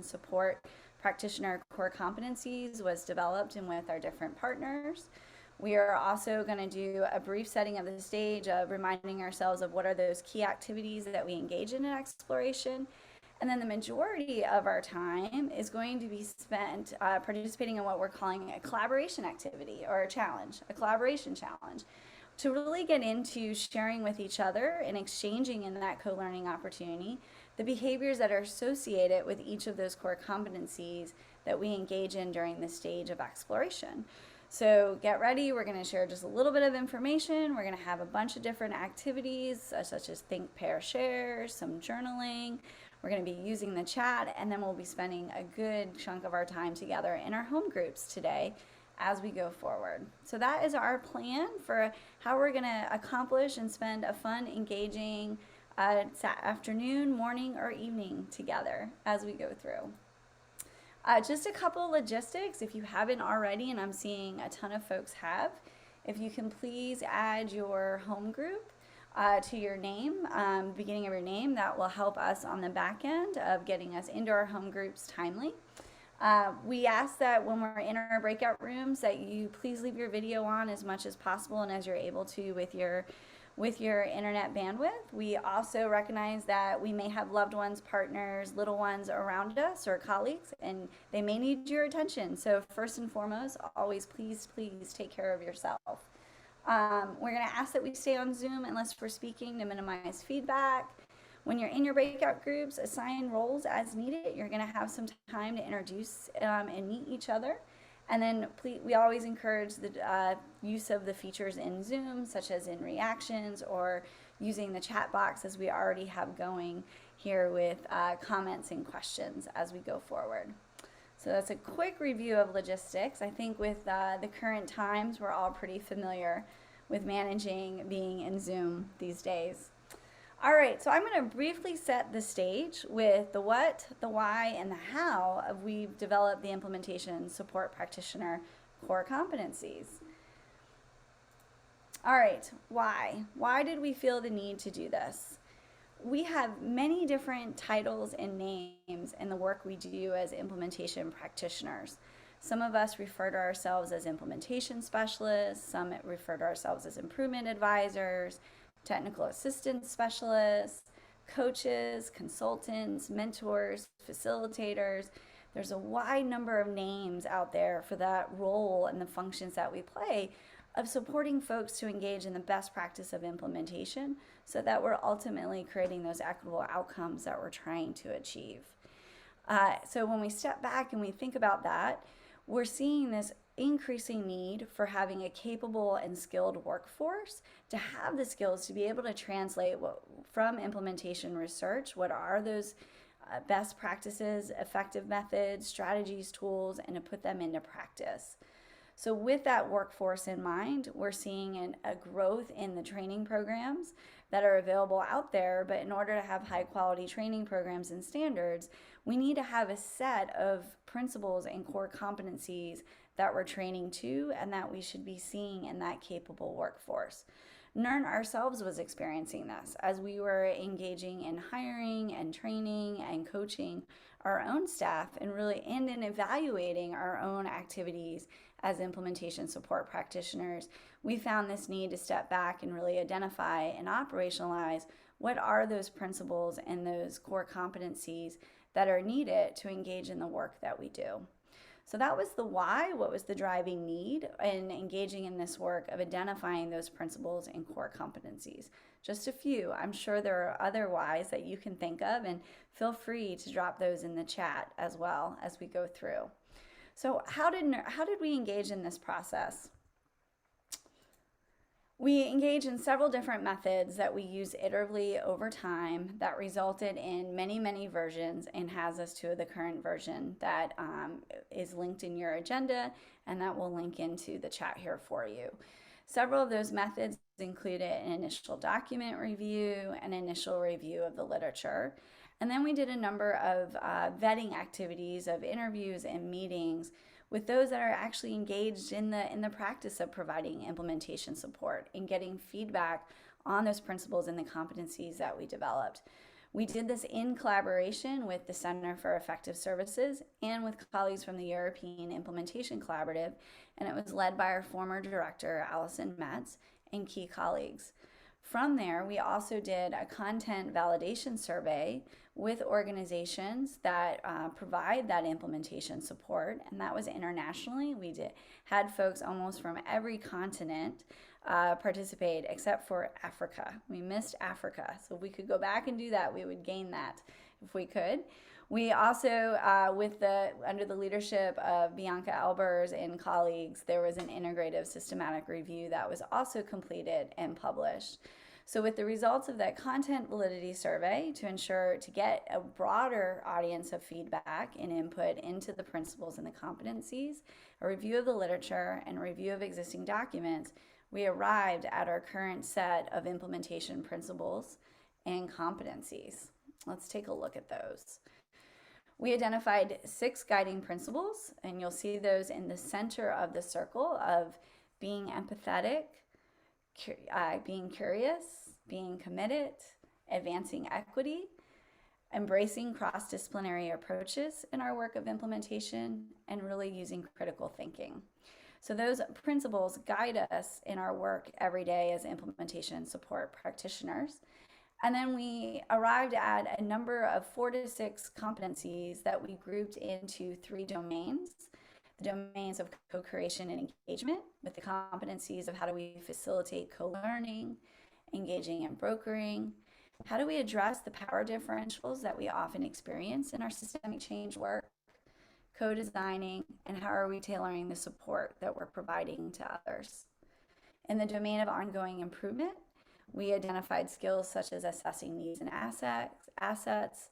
support practitioner core competencies was developed and with our different partners. We are also going to do a brief setting of the stage of reminding ourselves of what are those key activities that we engage in exploration. And then the majority of our time is going to be spent participating in what we're calling a collaboration activity or a challenge, a collaboration challenge, to really get into sharing with each other and exchanging in that co-learning opportunity the behaviors that are associated with each of those core competencies that we engage in during this stage of exploration. So get ready, we're going to share just a little bit of information. We're going to have a bunch of different activities such as think, pair, share, some journaling. We're going to be using the chat, and then we'll be spending a good chunk of our time together in our home groups today as we go forward. So that is our plan for how we're going to accomplish and spend a fun, engaging afternoon, morning, or evening together as we go through. Just a couple logistics, if you haven't already, and I'm seeing a ton of folks have, if you can please add your home group to your name, beginning of your name, that will help us on the back end of getting us into our home groups timely. We ask that when we're in our breakout rooms that you please leave your video on as much as possible and as you're able to with your internet bandwidth. We also recognize that we may have loved ones, partners, little ones around us or colleagues, and they may need your attention. So first and foremost, always please take care of yourself. We're going to ask that we stay on Zoom unless we're speaking to minimize feedback. When you're in your breakout groups, assign roles as needed. You're going to have some time to introduce and meet each other. And then we always encourage the use of the features in Zoom, such as in reactions or using the chat box as we already have going here with comments and questions as we go forward. So that's a quick review of logistics. I think with the current times, we're all pretty familiar with managing being in Zoom these days. All right, so I'm going to briefly set the stage with the what, the why, and the how of we've developed the implementation support practitioner core competencies. All right, why? Why did we feel the need to do this? We have many different titles and names in the work we do as implementation practitioners. Some of us refer to ourselves as implementation specialists, some refer to ourselves as improvement advisors, technical assistance specialists, coaches, consultants, mentors, facilitators. There's a wide number of names out there for that role and the functions that we play of supporting folks to engage in the best practice of implementation so that we're ultimately creating those equitable outcomes that we're trying to achieve. So when we step back and we think about that, we're seeing this increasing need for having a capable and skilled workforce to have the skills to be able to translate from implementation research, what are those best practices, effective methods, strategies, tools, and to put them into practice. So with that workforce in mind, we're seeing a growth in the training programs that are available out there, but in order to have high quality training programs and standards, we need to have a set of principles and core competencies that we're training to and that we should be seeing in that capable workforce. NERN ourselves was experiencing this as we were engaging in hiring and training and coaching our own staff and in evaluating our own activities as implementation support practitioners. We found this need to step back and really identify and operationalize what are those principles and those core competencies that are needed to engage in the work that we do. So that was the why, what was the driving need in engaging in this work of identifying those principles and core competencies. Just a few. I'm sure there are other whys that you can think of, and feel free to drop those in the chat as well as we go through. So how did we engage in this process? We engage in several different methods that we use iteratively over time that resulted in many, many versions and has us to the current version that is linked in your agenda, and that will link into the chat here for you. Several of those methods included an initial document review, an initial review of the literature, and then we did a number of vetting activities of interviews and meetings with those that are actually engaged in the practice of providing implementation support and getting feedback on those principles and the competencies that we developed. We did this in collaboration with the Center for Effective Services and with colleagues from the European Implementation Collaborative, and it was led by our former director, Allison Metz, and key colleagues. From there, we also did a content validation survey with organizations that provide that implementation support, and that was internationally. We had folks almost from every continent participate except for Africa. We missed Africa, so if we could go back and do that, we would gain that if we could. We also, under the leadership of Bianca Albers and colleagues, there was an integrative systematic review that was also completed and published. So with the results of that content validity survey to get a broader audience of feedback and input into the principles and the competencies, a review of the literature, and a review of existing documents, we arrived at our current set of implementation principles and competencies. Let's take a look at those. We identified 6 guiding principles, and you'll see those in the center of the circle of being empathetic, being curious, being committed, advancing equity, embracing cross-disciplinary approaches in our work of implementation, and really using critical thinking. So those principles guide us in our work every day as implementation support practitioners. And then we arrived at a number of 4 to 6 competencies that we grouped into 3 domains. The domains of co-creation and engagement, with the competencies of how do we facilitate co-learning, engaging and brokering, how do we address the power differentials that we often experience in our systemic change work, co-designing, and how are we tailoring the support that we're providing to others. In the domain of ongoing improvement, we identified skills such as assessing needs and assets,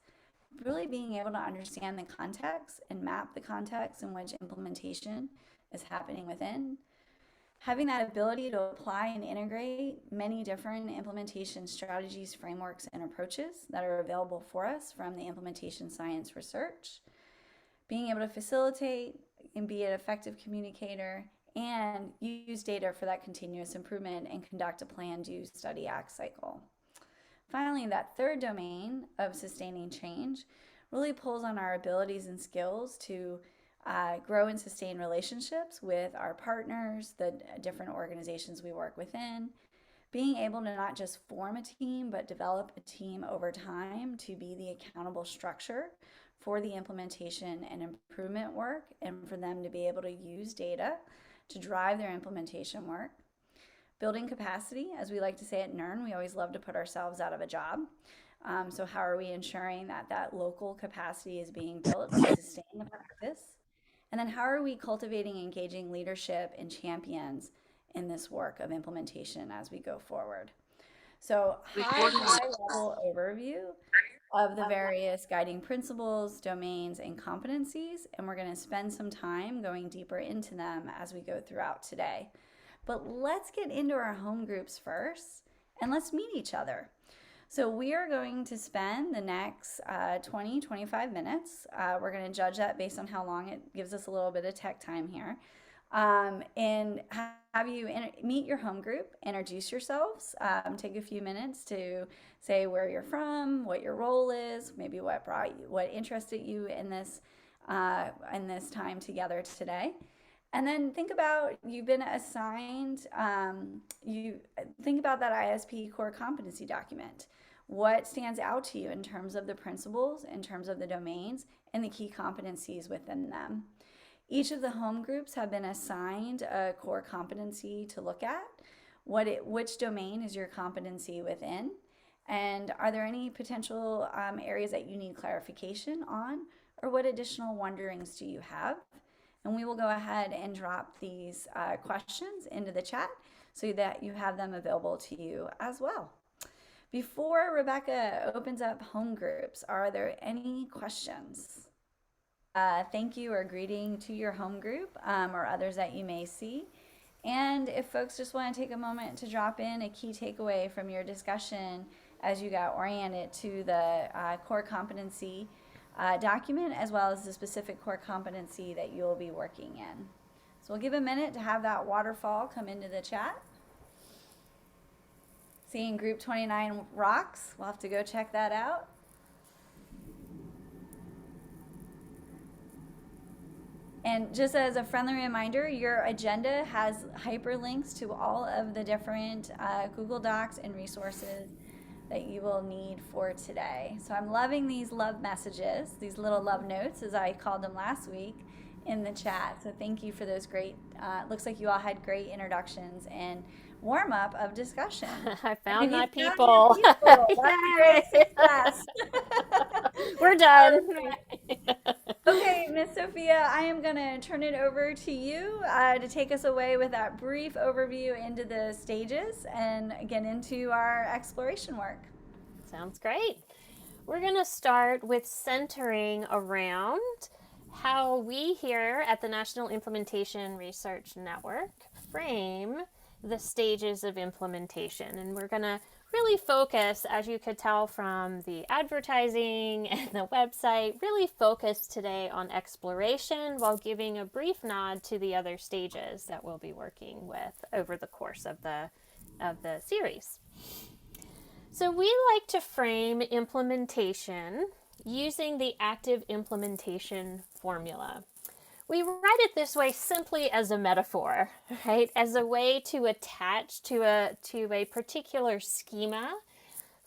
really being able to understand the context and map the context in which implementation is happening within, having that ability to apply and integrate many different implementation strategies, frameworks, and approaches that are available for us from the implementation science research, being able to facilitate and be an effective communicator, and use data for that continuous improvement and conduct a plan, do, study, act cycle. Finally, that 3rd domain of sustaining change really pulls on our abilities and skills to grow and sustain relationships with our partners, the different organizations we work within, being able to not just form a team, but develop a team over time to be the accountable structure for the implementation and improvement work, and for them to be able to use data to drive their implementation work. Building capacity, as we like to say at NERN, we always love to put ourselves out of a job. So how are we ensuring that that local capacity is being built to sustain the practice? And then how are we cultivating, engaging leadership and champions in this work of implementation as we go forward? So high-level overview of the various guiding principles, domains, and competencies, and we're going to spend some time going deeper into them as we go throughout today. But let's get into our home groups first, and let's meet each other. So we are going to spend the next 20-25 minutes. We're going to judge that based on how long it gives us a little bit of tech time here. And have you meet your home group, introduce yourselves, take a few minutes to say where you're from, what your role is, maybe what interested you in this time together today. And then think about, you've been assigned, you think about that ISP core competency document. What stands out to you in terms of the principles, in terms of the domains, and the key competencies within them? Each of the home groups have been assigned a core competency to look at. Which domain is your competency within? And are there any potential areas that you need clarification on? Or what additional wonderings do you have? And we will go ahead and drop these questions into the chat so that you have them available to you as well. Before Rebekah opens up home groups, are there any questions? Thank you or greeting to your home group or others that you may see. And if folks just want to take a moment to drop in a key takeaway from your discussion as you got oriented to the core competency document, as well as the specific core competency that you'll be working in. So we'll give a minute to have that waterfall come into the chat. Seeing group 29 rocks, we'll have to go check that out. And just as a friendly reminder, your agenda has hyperlinks to all of the different Google Docs and resources that you will need for today. So I'm loving these love messages, these little love notes, as I called them last week, in the chat. So thank you for those great, looks like you all had great introductions and warm up of discussion. I And found my you found people. your people. That's a great Yay! success. We're All done. right. Okay, Miss Sophia, I am going to turn it over to you to take us away with that brief overview into the stages and get into our exploration work. Sounds great. We're going to start with centering around how we here at the National Implementation Research Network frame the stages of implementation. And we're going to really focus, as you could tell from the advertising and the website, really focus today on exploration while giving a brief nod to the other stages that we'll be working with over the course of the series. So we like to frame implementation using the active implementation formula. We write it this way simply as a metaphor, right? As a way to attach to a particular schema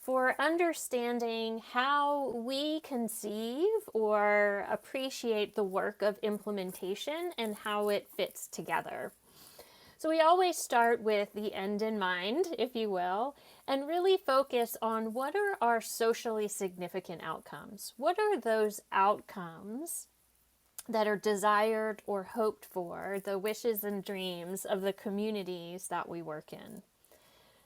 for understanding how we conceive or appreciate the work of implementation and how it fits together. So we always start with the end in mind, if you will, and really focus on what are our socially significant outcomes? What are those outcomes that are desired or hoped for, the wishes and dreams of the communities that we work in?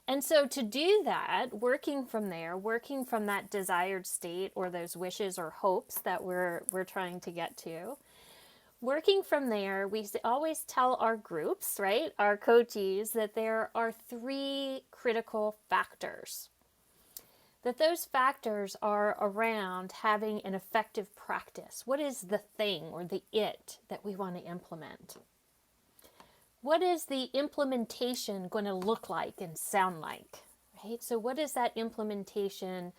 And so to do that, working from there, working from that desired state or those wishes or hopes that we're trying to get to, working from there, we always tell our groups, right, our coachees, that there are 3 critical factors. That those factors are around having an effective practice. What is the thing or the it that we want to implement? What is the implementation going to look like and sound like, right? So what is that implementation?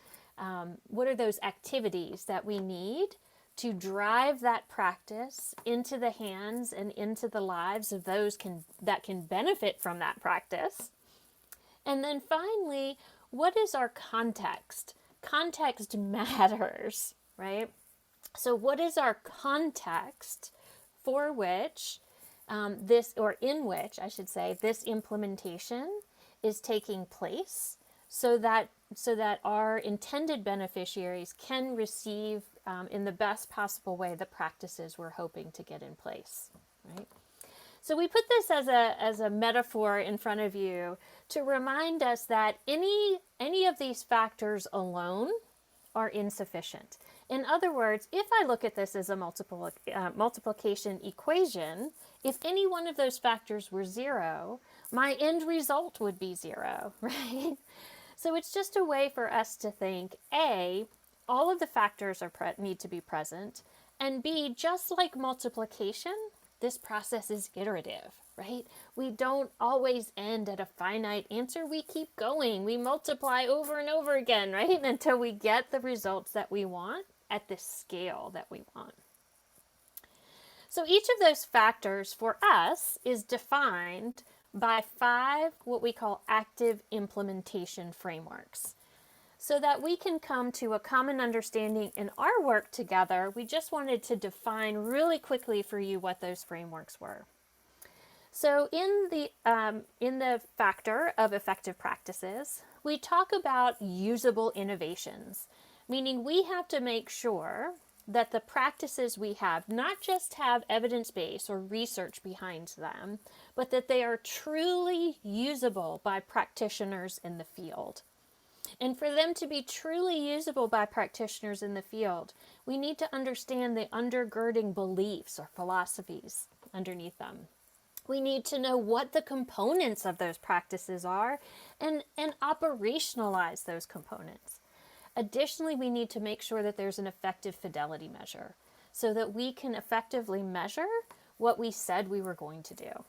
What are those activities that we need to drive that practice into the hands and into the lives of those that can benefit from that practice? And then finally, what is our context? Context matters, right? So what is our context for which in which, I should say, this implementation is taking place so that our intended beneficiaries can receive in the best possible way the practices we're hoping to get in place, right? So we put this as a metaphor in front of you to remind us that any of these factors alone are insufficient. In other words, if I look at this as a multiplication equation, if any one of those factors were 0, my end result would be 0, right? So it's just a way for us to think, A, all of the factors need to be present, and B, just like multiplication, this process is iterative, right? We don't always end at a finite answer. We keep going. We multiply over and over again, right? Until we get the results that we want at the scale that we want. So each of those factors for us is defined by 5 what we call active implementation frameworks. So that we can come to a common understanding in our work together, we just wanted to define really quickly for you what those frameworks were. So in the factor of effective practices, we talk about usable innovations, meaning we have to make sure that the practices we have not just have evidence base or research behind them, but that they are truly usable by practitioners in the field. And for them to be truly usable by practitioners in the field, we need to understand the undergirding beliefs or philosophies underneath them. We need to know what the components of those practices are and operationalize those components. Additionally, we need to make sure that there's an effective fidelity measure so that we can effectively measure what we said we were going to do.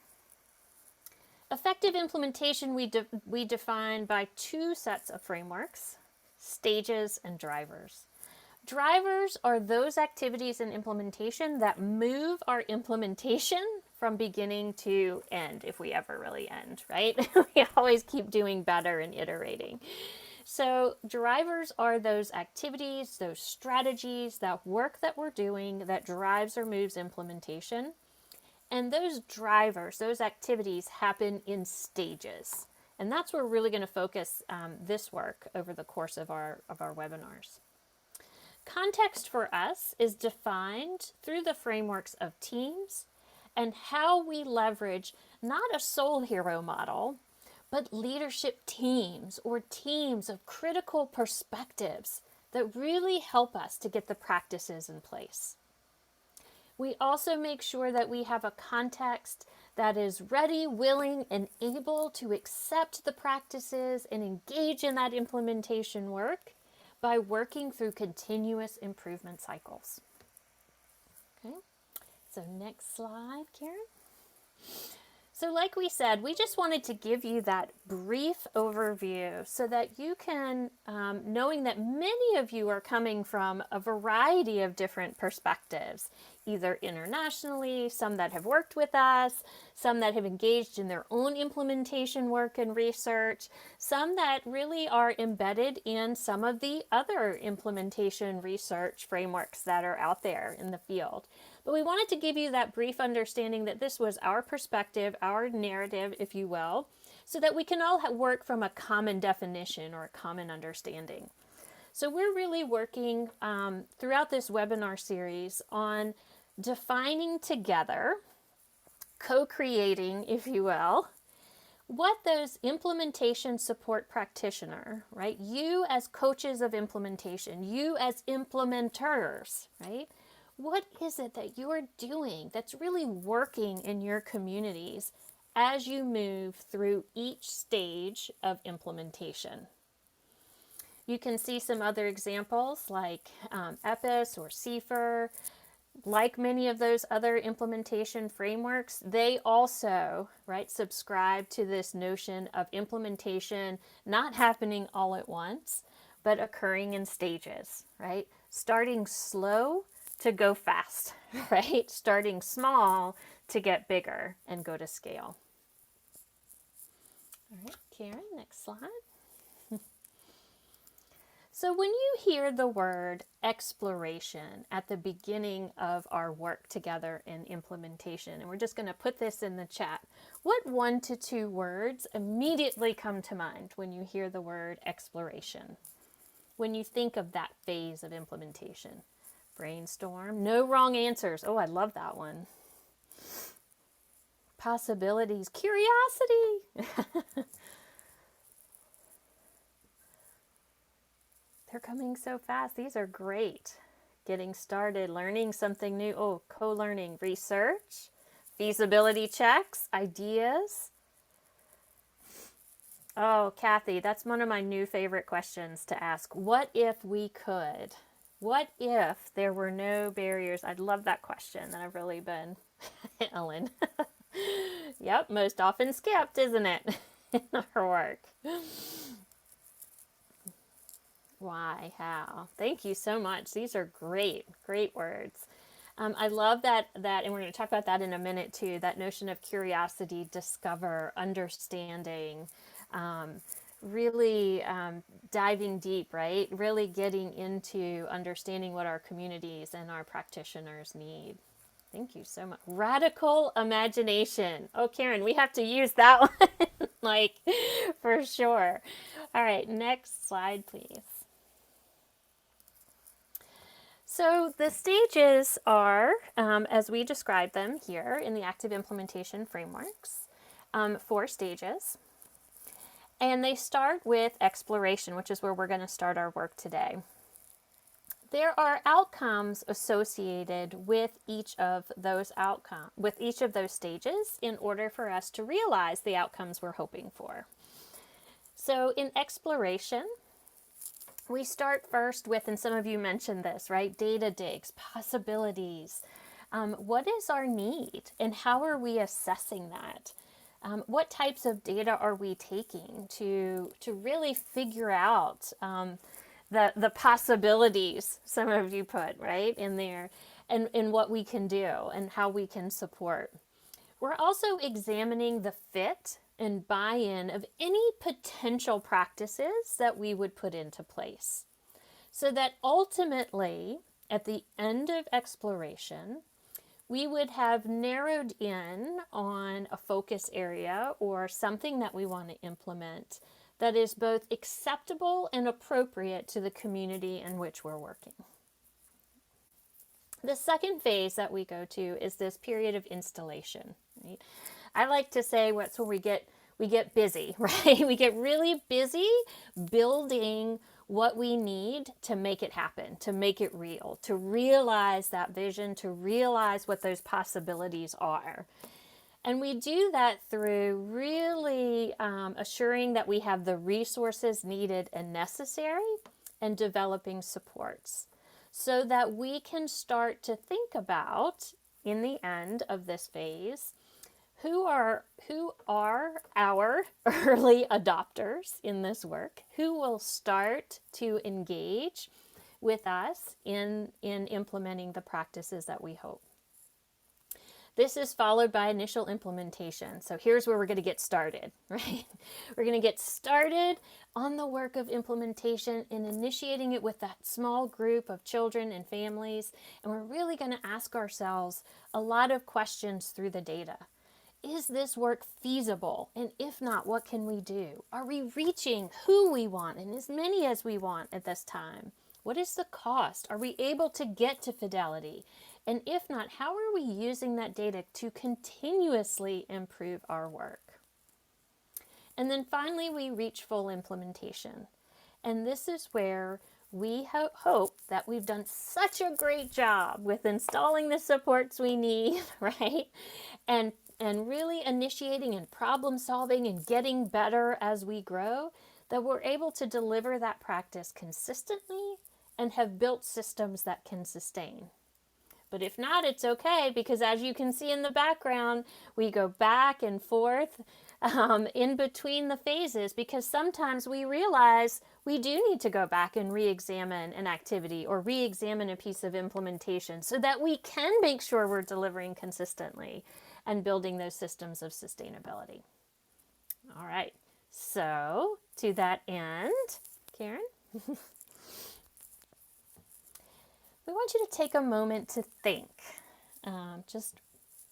Effective implementation we define by 2 sets of frameworks, stages and drivers. Drivers are those activities in implementation that move our implementation from beginning to end, if we ever really end, right? We always keep doing better and iterating. So drivers are those activities, those strategies, that work that we're doing that drives or moves implementation. And those drivers, those activities happen in stages. And that's where we're really going to focus this work over the course of our webinars. Context for us is defined through the frameworks of teams and how we leverage not a sole hero model, but leadership teams or teams of critical perspectives that really help us to get the practices in place. We also make sure that we have a context that is ready, willing, and able to accept the practices and engage in that implementation work by working through continuous improvement cycles. Okay, so next slide, Caryn. So like we said, we just wanted to give you that brief overview so that you can, knowing that many of you are coming from a variety of different perspectives, either internationally, some that have worked with us, some that have engaged in their own implementation work and research, some that really are embedded in some of the other implementation research frameworks that are out there in the field. But we wanted to give you that brief understanding that this was our perspective, our narrative, if you will, so that we can all work from a common definition or a common understanding. So we're really working throughout this webinar series on defining together, co-creating, if you will, what those implementation support practitioner, right? You as coaches of implementation, you as implementers, right? What is it that you're doing that's really working in your communities as you move through each stage of implementation? You can see some other examples like EPIS or CFR. Like many of those other implementation frameworks, they also, right, subscribe to this notion of implementation not happening all at once, but occurring in stages, right? Starting slow to go fast, right? Starting small to get bigger and go to scale. All right, Caryn, next slide. So when you hear the word exploration at the beginning of our work together in implementation, and we're just going to put this in the chat, what 1 to 2 words immediately come to mind when you hear the word exploration? When you think of that phase of implementation? Brainstorm, no wrong answers. Oh, I love that one. Possibilities, curiosity. They're coming so fast. These are great. Getting started, learning something new. Oh, co-learning, research, feasibility checks, ideas. Oh, Kathy, that's one of my new favorite questions to ask. What if we could? What if there were no barriers? I'd love that question that I've really been, Ellen. Yep, most often skipped, isn't it, in our work? Why? How? Thank you so much. These are great, great words. I love that, and we're going to talk about that in a minute too, that notion of curiosity, discover, understanding, really diving deep, right? Really getting into understanding what our communities and our practitioners need. Thank you so much. Radical imagination. Oh, Caryn, we have to use that one, like, for sure. All right, next slide, please. So the stages are, as we describe them here in the active implementation frameworks, 4 stages. And they start with exploration, which is where we're going to start our work today. There are outcomes associated with each of those stages in order for us to realize the outcomes we're hoping for. So in exploration, we start first with, and some of you mentioned this, right? Data digs, possibilities. What is our need and how are we assessing that? What types of data are we taking to really figure out the possibilities some of you put right in there, and what we can do and how we can support. We're also examining the fit and buy-in of any potential practices that we would put into place, so that ultimately, at the end of exploration, we would have narrowed in on a focus area or something that we want to implement that is both acceptable and appropriate to the community in which we're working. The second phase that we go to is this period of installation. Right? I like to say what's where we get busy, right? We get really busy building what we need to make it happen, to make it real, to realize that vision, to realize what those possibilities are. And we do that through really assuring that we have the resources needed and necessary, and developing supports, so that we can start to think about, in the end of this phase, who are our early adopters in this work, who will start to engage with us in implementing the practices that we hope. This is followed by initial implementation. So here's where we're going to get started, right? We're going to get started on the work of implementation and initiating it with that small group of children and families. And we're really going to ask ourselves a lot of questions through the data. Is this work feasible? And if not, what can we do? Are we reaching who we want and as many as we want at this time? What is the cost? Are we able to get to fidelity? And if not, how are we using that data to continuously improve our work? And then finally, we reach full implementation. And this is where we hope that we've done such a great job with installing the supports we need, right? And really initiating and problem solving and getting better as we grow, that we're able to deliver that practice consistently and have built systems that can sustain. But if not, it's okay, because as you can see in the background, we go back and forth in between the phases, because sometimes we realize we do need to go back and re-examine an activity or re-examine a piece of implementation so that we can make sure we're delivering consistently and building those systems of sustainability. All right, so to that end, Caryn? We want you to take a moment to think. Just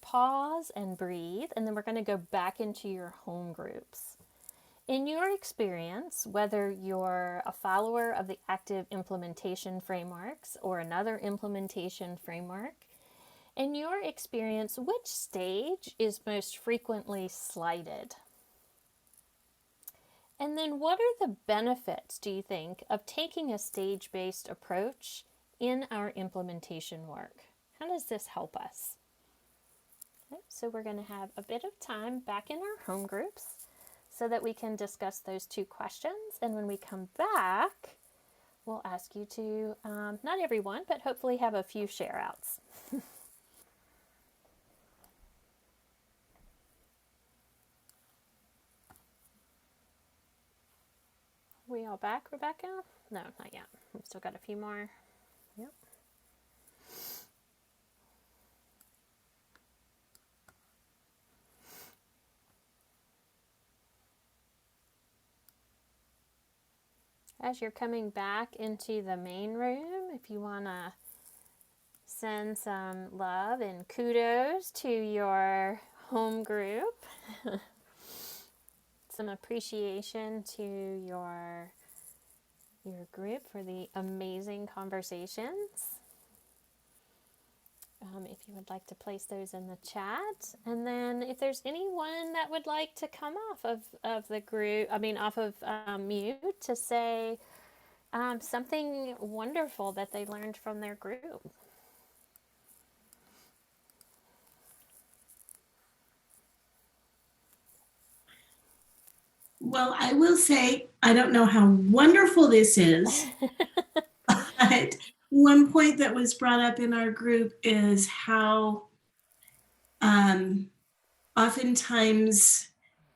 pause and breathe, and then we're going to go back into your home groups. In your experience, whether you're a follower of the active implementation frameworks or another implementation framework, in your experience, which stage is most frequently slighted? And then what are the benefits, do you think, of taking a stage-based approach in our implementation work? How does this help us? Okay, so we're going to have a bit of time back in our home groups so that we can discuss those two questions. And when we come back, we'll ask you to, not everyone, but hopefully have a few share outs. We all back, Rebekah? No, not yet. We've still got a few more. Yep. As you're coming back into the main room, if you want to send some love and kudos to your home group, some appreciation to your group for the amazing conversations. If you would like to place those in the chat. And then if there's anyone that would like to come off of the group, off of mute to say something wonderful that they learned from their group. Well, I will say, I don't know how wonderful this is, but one point that was brought up in our group is how oftentimes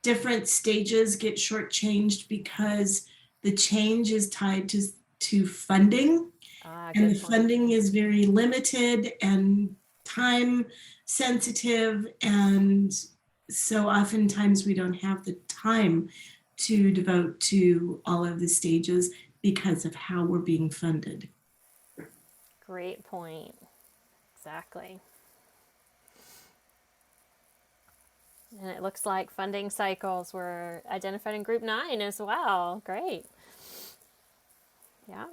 different stages get shortchanged because the change is tied to to funding. And the Good point. funding is very limited and time sensitive. And so oftentimes we don't have the time to devote to all of the stages because of how we're being funded. Great point. Exactly. And it looks like funding cycles were identified in Group 9 as well. Great. Yeah.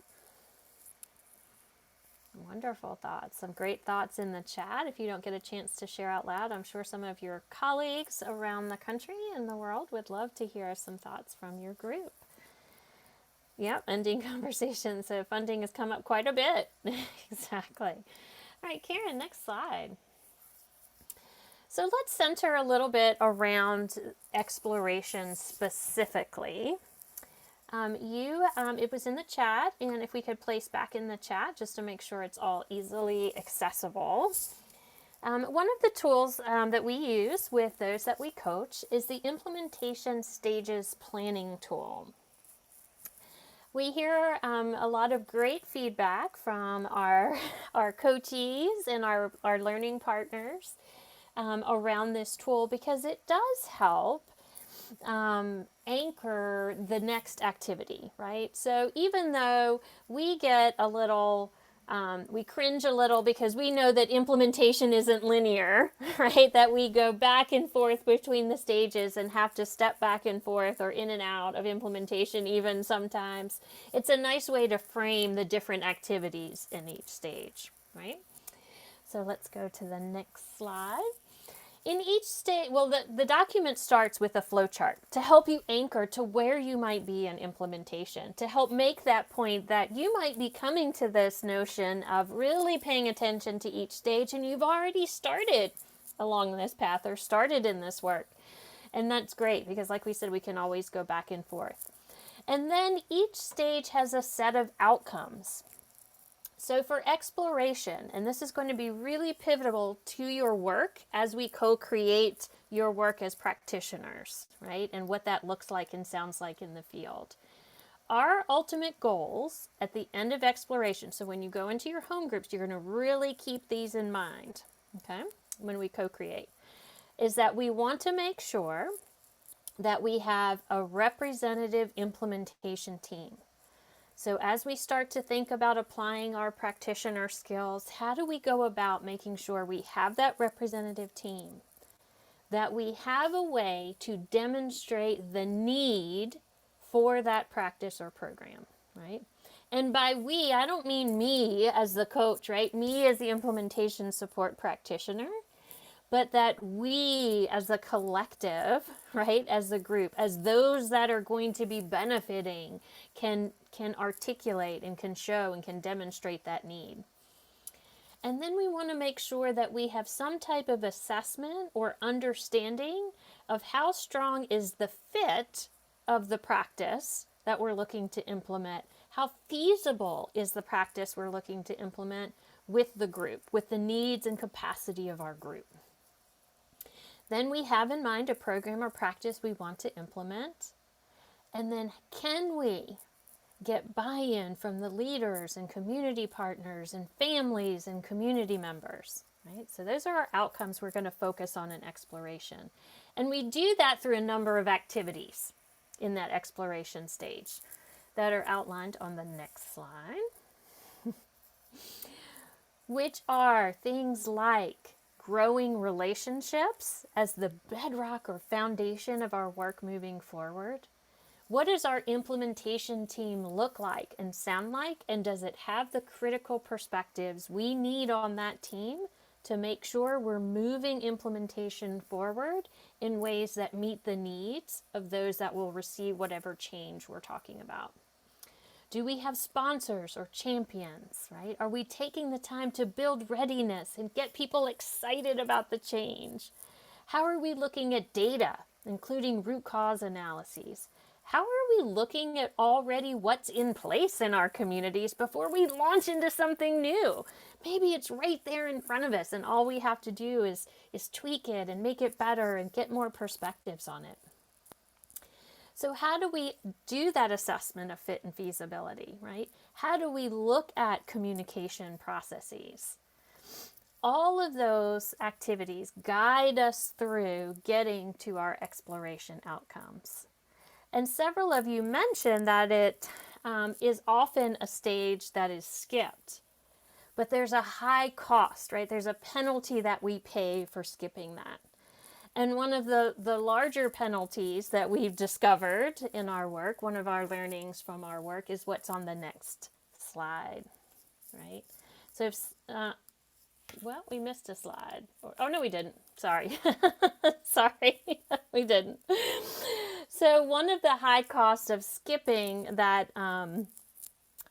Wonderful thoughts. Some great thoughts in the chat. If you don't get a chance to share out loud, I'm sure some of your colleagues around the country and the world would love to hear some thoughts from your group. Yep, ending conversation. So funding has come up quite a bit. Exactly. All right, Caryn, next slide. So let's center a little bit around exploration specifically. It was in the chat, and if we could place back in the chat just to make sure it's all easily accessible. One of the tools that we use with those that we coach is the implementation stages planning tool. We hear a lot of great feedback from our coachees and our learning partners around this tool because it does help anchor the next activity, right? So even though we get a little, we cringe a little because we know that implementation isn't linear, right? That we go back and forth between the stages and have to step back and forth or in and out of implementation even sometimes. It's a nice way to frame the different activities in each stage, right? So let's go to the next slide. In each stage, well, the document starts with a flowchart to help you anchor to where you might be in implementation, to help make that point that you might be coming to this notion of really paying attention to each stage, and you've already started along this path or started in this work. And that's great because, like we said, we can always go back and forth. And then each stage has a set of outcomes. So for exploration, and this is going to be really pivotal to your work as we co-create your work as practitioners, right? And what that looks like and sounds like in the field. Our ultimate goals at the end of exploration, so when you go into your home groups, you're going to really keep these in mind, okay, when we co-create, is that we want to make sure that we have a representative implementation team. So as we start to think about applying our practitioner skills, how do we go about making sure we have that representative team? That we have a way to demonstrate the need for that practice or program, right? And by we, I don't mean me as the coach, right? Me as the implementation support practitioner, but that we as a collective, right, as a group, as those that are going to be benefiting can articulate and can show and can demonstrate that need. And then we want to make sure that we have some type of assessment or understanding of how strong is the fit of the practice that we're looking to implement. How feasible is the practice we're looking to implement with the group, with the needs and capacity of our group. Then we have in mind a program or practice we want to implement. And then can we get buy-in from the leaders and community partners and families and community members, right? So those are our outcomes we're going to focus on in exploration. And we do that through a number of activities in that exploration stage that are outlined on the next slide, which are things like growing relationships as the bedrock or foundation of our work moving forward. What does our implementation team look like and sound like? And does it have the critical perspectives we need on that team to make sure we're moving implementation forward in ways that meet the needs of those that will receive whatever change we're talking about? Do we have sponsors or champions, right? Are we taking the time to build readiness and get people excited about the change? How are we looking at data, including root cause analyses? How are we looking at already what's in place in our communities before we launch into something new? Maybe it's right there in front of us and all we have to do is tweak it and make it better and get more perspectives on it. So how do we do that assessment of fit and feasibility, right? How do we look at communication processes? All of those activities guide us through getting to our exploration outcomes. And several of you mentioned that it is often a stage that is skipped. But there's a high cost, right? There's a penalty that we pay for skipping that. And one of the larger penalties that we've discovered in our work, one of our learnings from our work, is what's on the next slide, right? So if, well, we missed a slide. Oh, no, we didn't. Sorry. Sorry, we didn't. So one of the high costs of skipping that,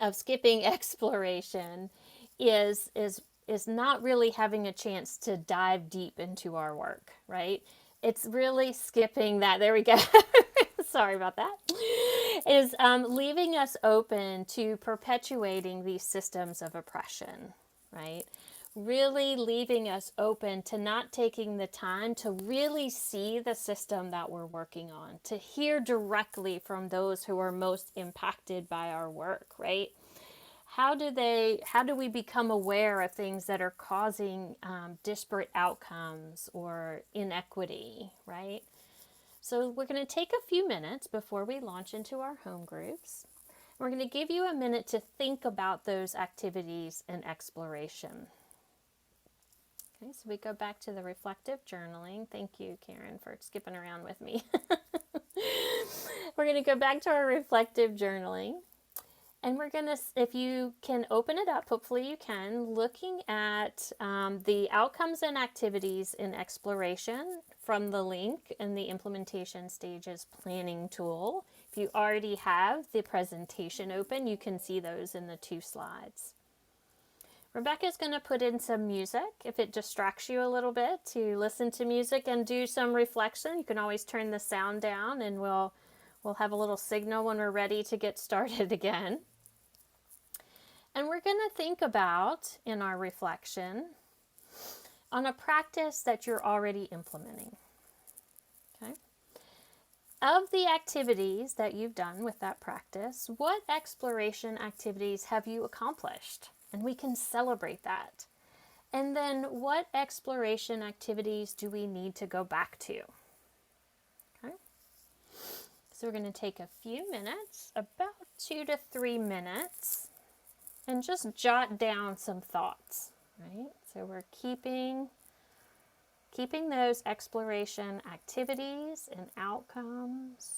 exploration is not really having a chance to dive deep into our work, right? It's really skipping that. There we go. Sorry about that. Is leaving us open to perpetuating these systems of oppression, right? Really leaving us open to not taking the time to really see the system that we're working on, to hear directly from those who are most impacted by our work, right? How do we become aware of things that are causing disparate outcomes or inequity, right? So we're going to take a few minutes before we launch into our home groups. We're going to give you a minute to think about those activities and exploration. Okay, so we go back to the reflective journaling. Thank you, Caryn, for skipping around with me. We're going to go back to our reflective journaling. And we're going to, if you can open it up, hopefully you can, looking at the outcomes and activities in exploration from the link in the implementation stages planning tool. If you already have the presentation open, you can see those in the 2 slides. Rebekah's going to put in some music if it distracts you a little bit to listen to music and do some reflection. You can always turn the sound down and we'll have a little signal when we're ready to get started again. And we're going to think about, in our reflection, on a practice that you're already implementing. Okay? Of the activities that you've done with that practice, what exploration activities have you accomplished? And we can celebrate that. And then what exploration activities do we need to go back to? Okay? So we're going to take a few minutes, about 2 to 3 minutes, and just jot down some thoughts, right? So we're keeping those exploration activities and outcomes.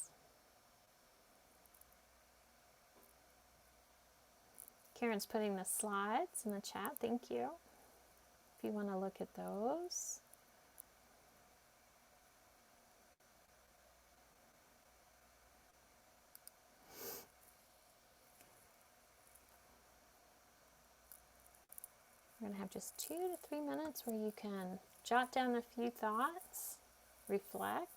Caryn's putting the slides in the chat. Thank you. If you want to look at those. We're going to have just 2 to 3 minutes where you can jot down a few thoughts, reflect.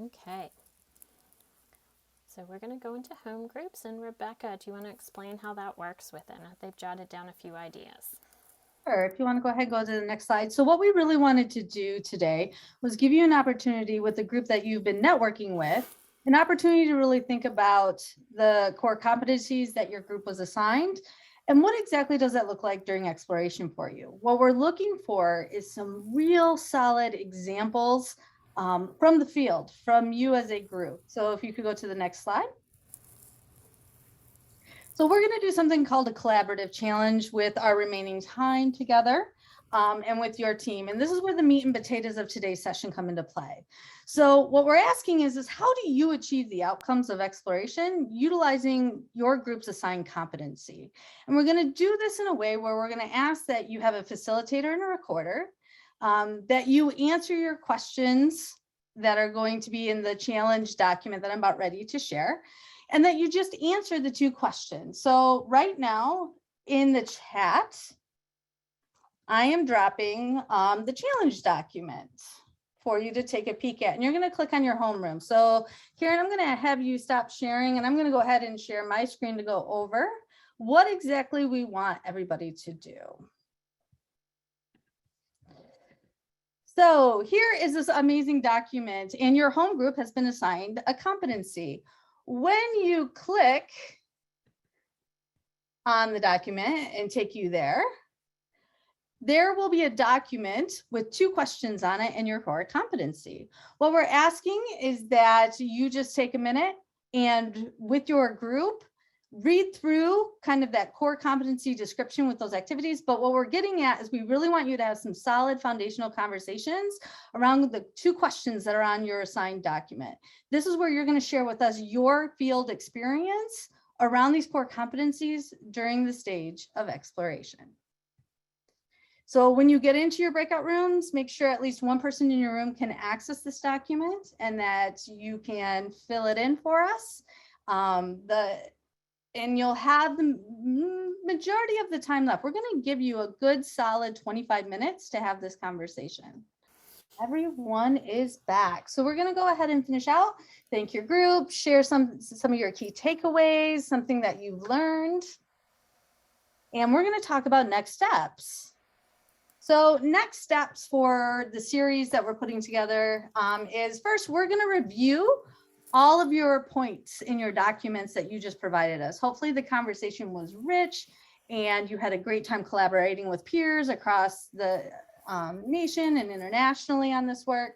Okay. So we're going to go into home groups, and Rebekah, do you want to explain how that works with it? They've jotted down a few ideas. Sure. If you want to go ahead, go to the next slide. So what we really wanted to do today was give you an opportunity with the group that you've been networking with, an opportunity to really think about the core competencies that your group was assigned. And what exactly does that look like during exploration for you? What we're looking for is some real solid examples from the field, from you as a group. So if you could go to the next slide. So we're going to do something called a collaborative challenge with our remaining time together and with your team. And this is where the meat and potatoes of today's session come into play. So what we're asking is how do you achieve the outcomes of exploration utilizing your group's assigned competency? And we're going to do this in a way where we're going to ask that you have a facilitator and a recorder, that you answer your questions that are going to be in the challenge document that I'm about ready to share, and that you just answer the 2 questions. So right now in the chat, I am dropping the challenge document for you to take a peek at, and you're going to click on your homeroom. So Caryn, I'm going to have you stop sharing, and I'm going to go ahead and share my screen to go over what exactly we want everybody to do. So here is this amazing document, and your home group has been assigned a competency. When you click on the document and take you there, there will be a document with 2 questions on it and your core competency. What we're asking is that you just take a minute and with your group, read through kind of that core competency description with those activities. But what we're getting at is we really want you to have some solid foundational conversations around the 2 questions that are on your assigned document. This is where you're going to share with us your field experience around these core competencies during the stage of exploration. So when you get into your breakout rooms, make sure at least one person in your room can access this document and that you can fill it in for us. And you'll have the majority of the time left. We're going to give you a good solid 25 minutes to have this conversation. Everyone is back. So we're going to go ahead and finish out. Thank your group, share some of your key takeaways, something that you've learned. And we're going to talk about next steps. So next steps for the series that we're putting together is first, we're going to review all of your points in your documents that you just provided us. Hopefully the conversation was rich and you had a great time collaborating with peers across the nation and internationally on this work.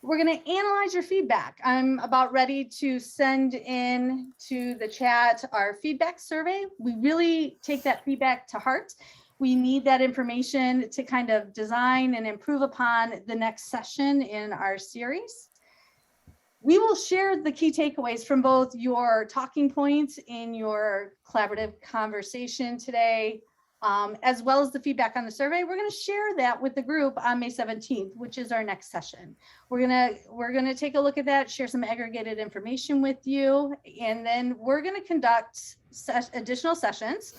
We're going to analyze your feedback. I'm about ready to send in to the chat our feedback survey. We really take that feedback to heart. We need that information to kind of design and improve upon the next session in our series. We will share the key takeaways from both your talking points in your collaborative conversation today, as well as the feedback on the survey. We're going to share that with the group on May 17th, which is our next session. We're going to take a look at that, share some aggregated information with you, and then we're going to conduct additional sessions,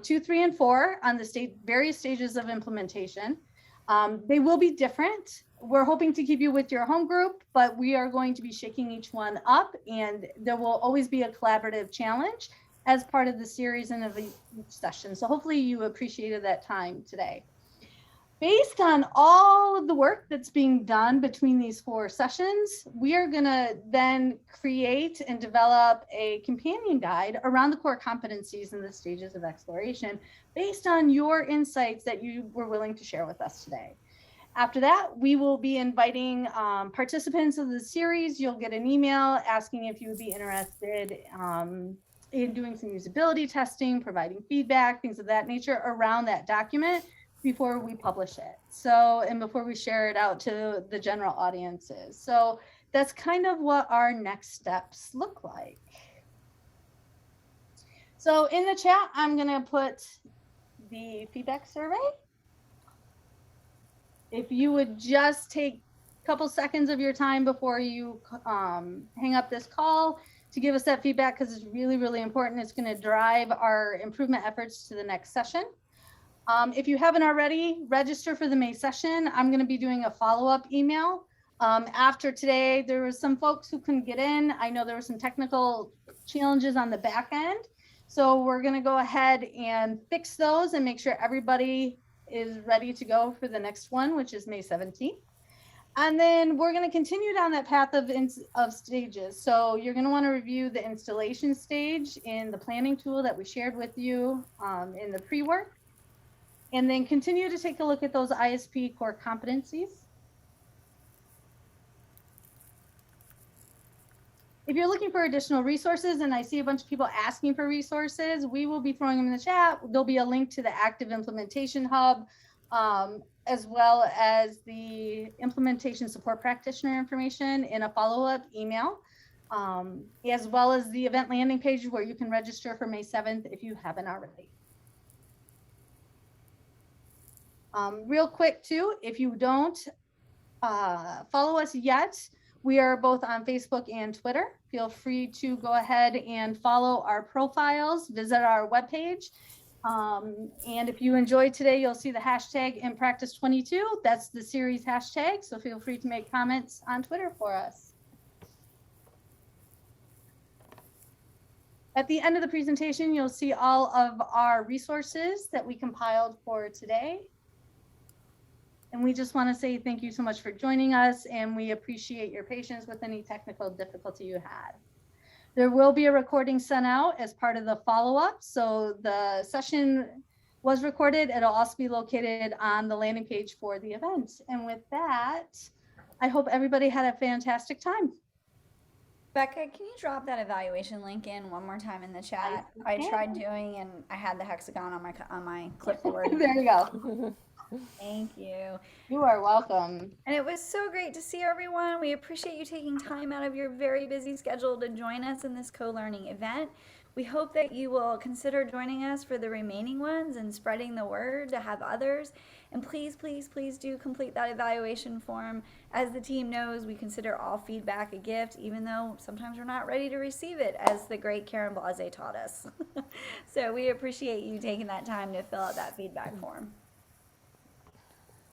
2, 3, and 4 on the various stages of implementation. They will be different. We're hoping to keep you with your home group, but we are going to be shaking each one up, and there will always be a collaborative challenge as part of the series and of each session. So hopefully you appreciated that time today. Based on all of the work that's being done between these 4 sessions, we are going to then create and develop a companion guide around the core competencies in the stages of exploration based on your insights that you were willing to share with us today. After that, we will be inviting participants of the series. You'll get an email asking if you would be interested in doing some usability testing, providing feedback, things of that nature around that document before we publish it. So, and before we share it out to the general audiences. So that's kind of what our next steps look like. So in the chat, I'm going to put the feedback survey. If you would just take a couple seconds of your time before you hang up this call to give us that feedback, because it's really, really important. It's going to drive our improvement efforts to the next session. If you haven't already, register for the May session. I'm going to be doing a follow-up email. After today, there was some folks who couldn't get in. I know there were some technical challenges on the back end. So we're going to go ahead and fix those and make sure everybody is ready to go for the next one, which is May 17th. And then we're going to continue down that path of stages. So you're going to want to review the installation stage in the planning tool that we shared with you in the pre-work. And then continue to take a look at those ISP core competencies. If you're looking for additional resources, and I see a bunch of people asking for resources, we will be throwing them in the chat. There'll be a link to the Active Implementation Hub, as well as the Implementation Support Practitioner information in a follow-up email, as well as the event landing page where you can register for May 7th if you haven't already. Real quick too, if you don't follow us yet, we are both on Facebook and Twitter. Feel free to go ahead and follow our profiles, visit our webpage. And if you enjoyed today, you'll see the hashtag InPractice22. That's the series hashtag. So feel free to make comments on Twitter for us. At the end of the presentation, you'll see all of our resources that we compiled for today. And we just want to say thank you so much for joining us, and we appreciate your patience with any technical difficulty you had. There will be a recording sent out as part of the follow-up. So the session was recorded. It'll also be located on the landing page for the event. And with that, I hope everybody had a fantastic time. Becca, can you drop that evaluation link in one more time in the chat? I tried doing, and I had the hexagon on my clipboard. There you go. Thank you. You are welcome. And it was so great to see everyone. We appreciate you taking time out of your very busy schedule to join us in this co-learning event. We hope that you will consider joining us for the remaining ones and spreading the word to have others. And please, please, please do complete that evaluation form. As the team knows, we consider all feedback a gift, even though sometimes we're not ready to receive it, as the great Caryn Blase taught us. So we appreciate you taking that time to fill out that feedback form.